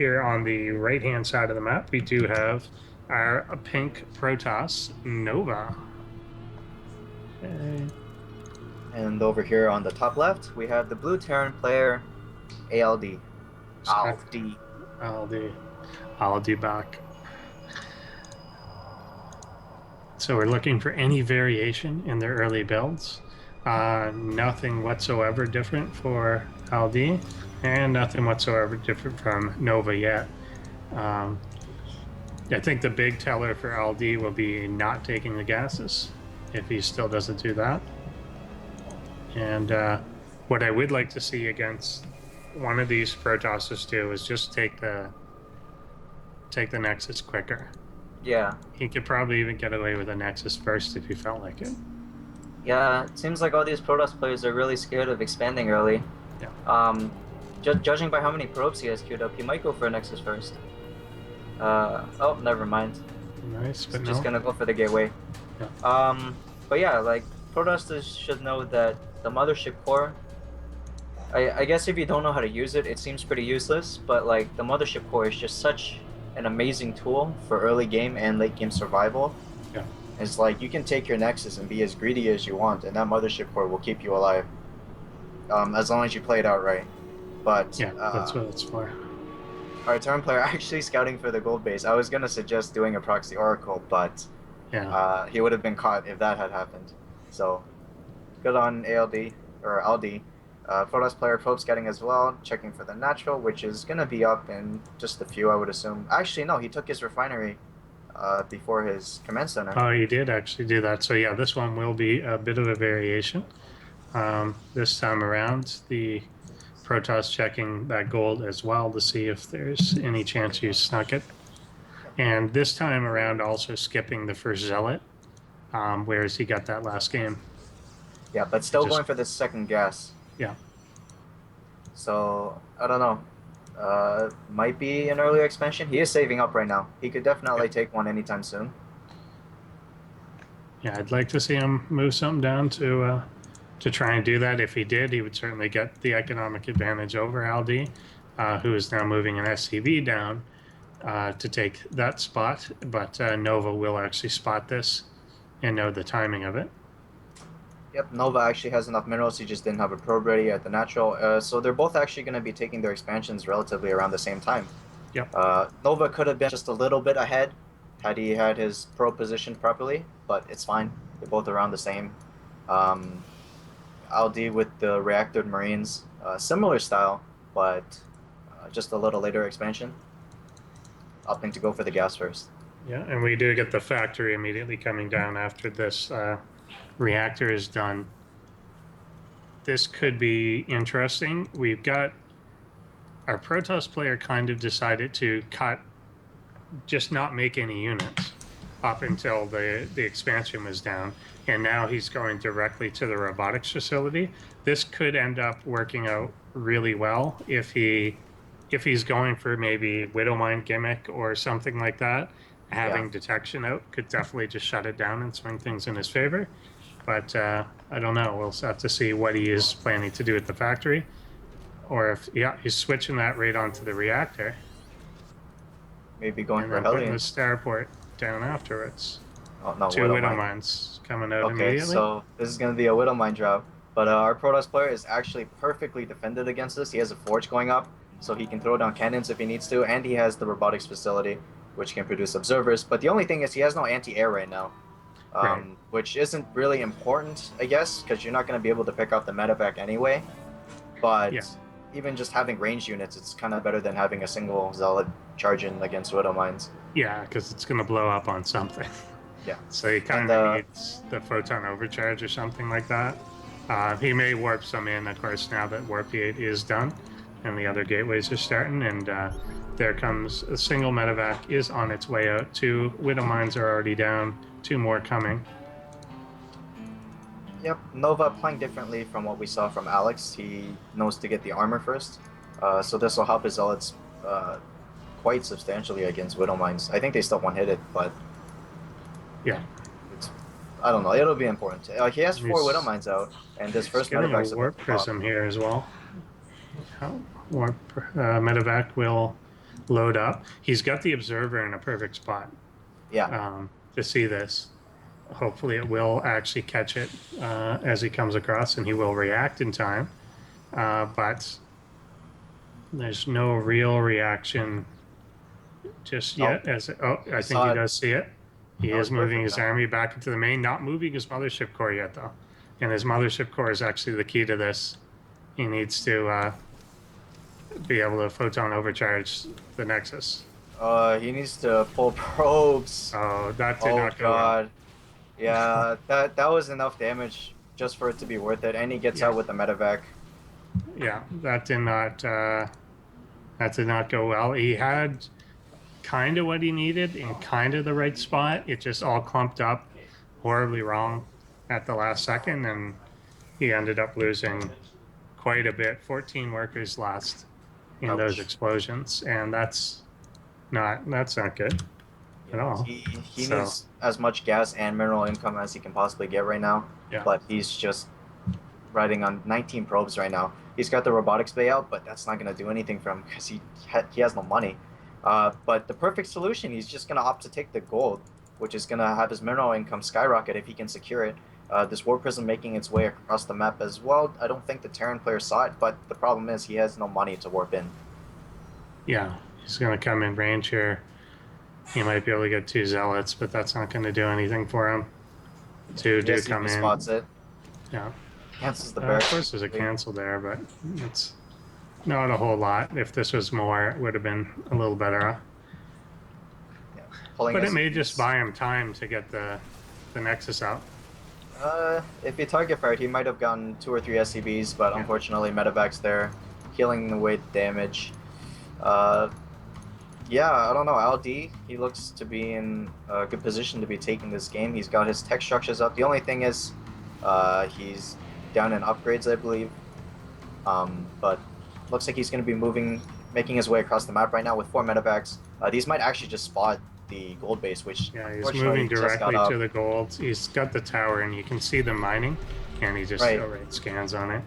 Here on the right-hand side of the map, we do have our pink Protoss Nova. Okay. And over here on the top left, we have the blue Terran player, ALD. ALD. I'll do, I'll do back. So we're looking for any variation in their early builds. Nothing whatsoever different for LD, and nothing whatsoever different from Nova yet. Um, I think the big teller for LD will be not taking the gases if he still doesn't do that. And what I would like to see against one of these Protosses do is just take the Nexus quicker. Yeah. He could probably even get away with a Nexus first if he felt like it. Yeah, it seems like all these Protoss players are really scared of expanding early. Yeah. Um, judging by how many probes he has queued up, he might go for a Nexus first. Oh, never mind. Nice, He's but just no. gonna go for the gateway. Yeah. But yeah, like, Protosters should know that the Mothership Core, I guess if you don't know how to use it, it seems pretty useless, but like, the Mothership Core is just such an amazing tool for early game and late game survival. Yeah. It's like, you can take your Nexus and be as greedy as you want, and that Mothership Core will keep you alive. As long as you play it out right. But, Yeah, that's what it's for. our turn player actually scouting for the gold base. I was gonna suggest doing a proxy oracle, but Yeah. he would have been caught if that had happened. So good on ALD or LD. Photos player probe scouting as well, checking for the natural, which is gonna be up in just a few, I would assume. Actually, no, he took his refinery before his command center. Oh, you did actually do that. So yeah, this one will be a bit of a variation. This time around, the Protoss checking that gold as well to see if there's any chance you snuck it. And this time around, also skipping the first Zealot, whereas he got that last game. Yeah, but He still just, going for the second gas. yeah, So I don't know. Might be an earlier expansion. He is saving up right now. He could yeah, definitely take one anytime soon. yeah. I'd like to see him move something down to try and do that. If he did, he would certainly get the economic advantage over Aldi, who is now moving an SCV down to take that spot. But Nova will actually spot this and know the timing of it. Yep, Nova actually has enough minerals. He just didn't have a probe ready at the natural. So they're both actually going to be taking their expansions relatively around the same time. Yep. Nova could have been just a little bit ahead had he had his probe positioned properly, but it's fine. They're both around the same. Um, Aldi with the reactored Marines, similar style, but just a little later expansion. Opting to go for the gas first. Yeah, and we do get the factory immediately coming down after this reactor is done. This could be interesting. We've got our Protoss player kind of decided to cut, just not make any units up until the expansion was down, and now he's going directly to the robotics facility. This could end up working out really well if he's going for maybe Widowmine gimmick or something like that. Yeah, Having detection out could definitely just shut it down and swing things in his favor. But I don't know. We'll have to see what he is planning to do at the factory, or if yeah, he's switching that right onto the reactor maybe going and for then putting the Hellion. starport down afterwards. Oh no, Two widow Widowmine. mines coming out Okay, immediately. so this is going to be a Widowmine drop. But our Protoss player is actually perfectly defended against this. He has a forge going up, so he can throw down cannons if he needs to, and he has the robotics facility, which can produce observers. But the only thing is he has no anti-air right now, Right. which isn't really important, I guess, because you're not going to be able to pick out the medevac anyway. Yeah. But even just having ranged units, it's kind of better than having a single Zealot charge in against Widow Mines. Yeah, because it's going to blow up on something. Yeah. So he And kind of needs the photon overcharge or something like that. He may warp some in, of course, now that Warp 8 is done and the other gateways are starting. And there comes a single medevac is on its way out. Two widow mines are already down, two more coming. Yep, Nova playing differently from what we saw from Alex. He knows to get the armor first, so this will help his zealots quite substantially against Widow Mines. I think they still one hit it, but Yeah. it's I don't know. It'll be important. He has four Widow He's, Mines out, and this he's first getting a medevac's about warp to pop. prism here as well. How warp medevac will load up. He's got the observer in a perfect spot Yeah. to see this. Hopefully, it will actually catch it as he comes across, and he will react in time. But there's no real reaction just Oh, yet. I he think he saw it. does see it. He That was is moving perfect his timing. army back into the main, not moving his mothership core yet, though. And his mothership core is actually the key to this. He needs to be able to photon overcharge the Nexus. He needs to pull probes. Oh, that did Oh not go well. God. Yeah, that was enough damage just for it to be worth it. And he gets Yeah, out with the medevac. yeah, that did not go well. He had kind of what he needed in kind of the right spot. It just all clumped up horribly wrong at the last second, and he ended up losing quite a bit. 14 workers lost in those Ouch. explosions, and that's not good Yeah, at all. he So needs as much gas and mineral income as he can possibly get right now, yeah, but he's just riding on 19 probes right now. He's got the robotics bay out, but that's not going to do anything for him because he has no money. But the perfect solution, he's just going to opt to take the gold, which is going to have his mineral income skyrocket if he can secure it. This war prism making its way across the map as well. I don't think the Terran player saw it, but the problem is he has no money to warp in. yeah, he's going to come in range here. He might be able to get 2 zealots, but that's not going to do anything for him. Yeah, Two the do SCV come spots in. it, Yeah. cancels the Of barracks. course, there's a cancel there, but it's not a whole lot. If this was more, it would have been a little better. Yeah, pulling But it may just SCVs. buy him time to get the Nexus out. If he target fired, he might have gotten 2 or 3 SCVs, but Yeah. unfortunately, medevac's there, healing away the damage. Uh, yeah, I don't know. LD, he looks to be in a good position to be taking this game. He's got his tech structures up. The only thing is, he's down in upgrades, I believe. But looks like he's going to be making his way across the map right now with 4 medevacs. These might actually just spot the gold base, which Yeah, he's unfortunately moving he just got directly up. to the gold. He's got the tower, and you can see them mining, and he just Right. outright scans on it.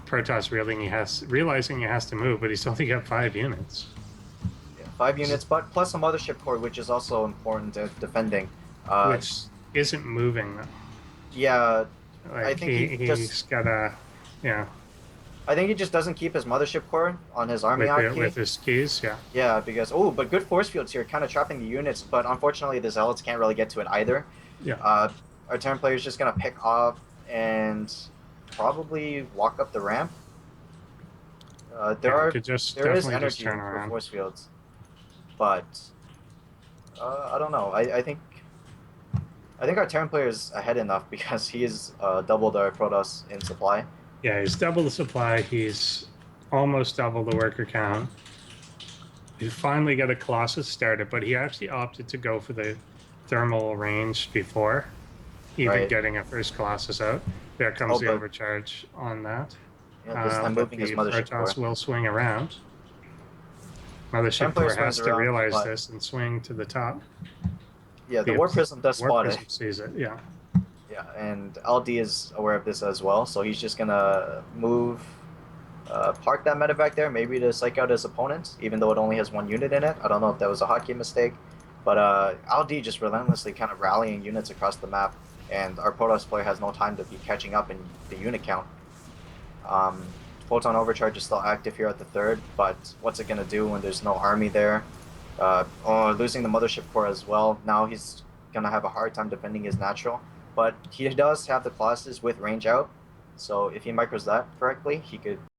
Protoss realizing he has to move, but he's only got 5 units. Yeah, 5 units, but plus a mothership core, which is also important to defending. Uh, Which isn't moving though. yeah, I Like think he just, he's got a yeah I think he just doesn't keep his mothership core on his army with hotkey. his keys. Yeah, Yeah, because but good force fields here, kind of trapping the units, but unfortunately the zealots can't really get to it either. yeah, Our turn player is just gonna pick off and probably walk up the ramp. Uh, there yeah. are Could just there is definitely just energy turn for around. force fields, but I don't know. I think our Terran player is ahead enough because he is doubled our Protoss in supply. Yeah, he's double the supply. He's almost double the worker count. He finally got a Colossus started, but he actually opted to go for the thermal range before even Right. getting a first Colossus out. There Oh, comes the but overcharge on that. yeah, this time But moving his the mothership core. Protoss will swing around. Terran Mothership player core swings has to around, realize but this and swing to the top. yeah, the The War Prism does Warp spot it. Prism sees it. Yeah. Yeah, and LD is aware of this as well, so he's just gonna park that medevac there, maybe to psych out his opponent, even though it only has 1 unit in it. I don't know if that was a hotkey mistake, but LD just relentlessly kind of rallying units across the map, and our Protoss player has no time to be catching up in the unit count. Um, Photon Overcharge is still active here at the third, but what's it gonna do when there's no army there? Losing the mothership core as well. Now he's gonna have a hard time defending his natural, but he does have the Colossus with range out, so if he micros that correctly, he could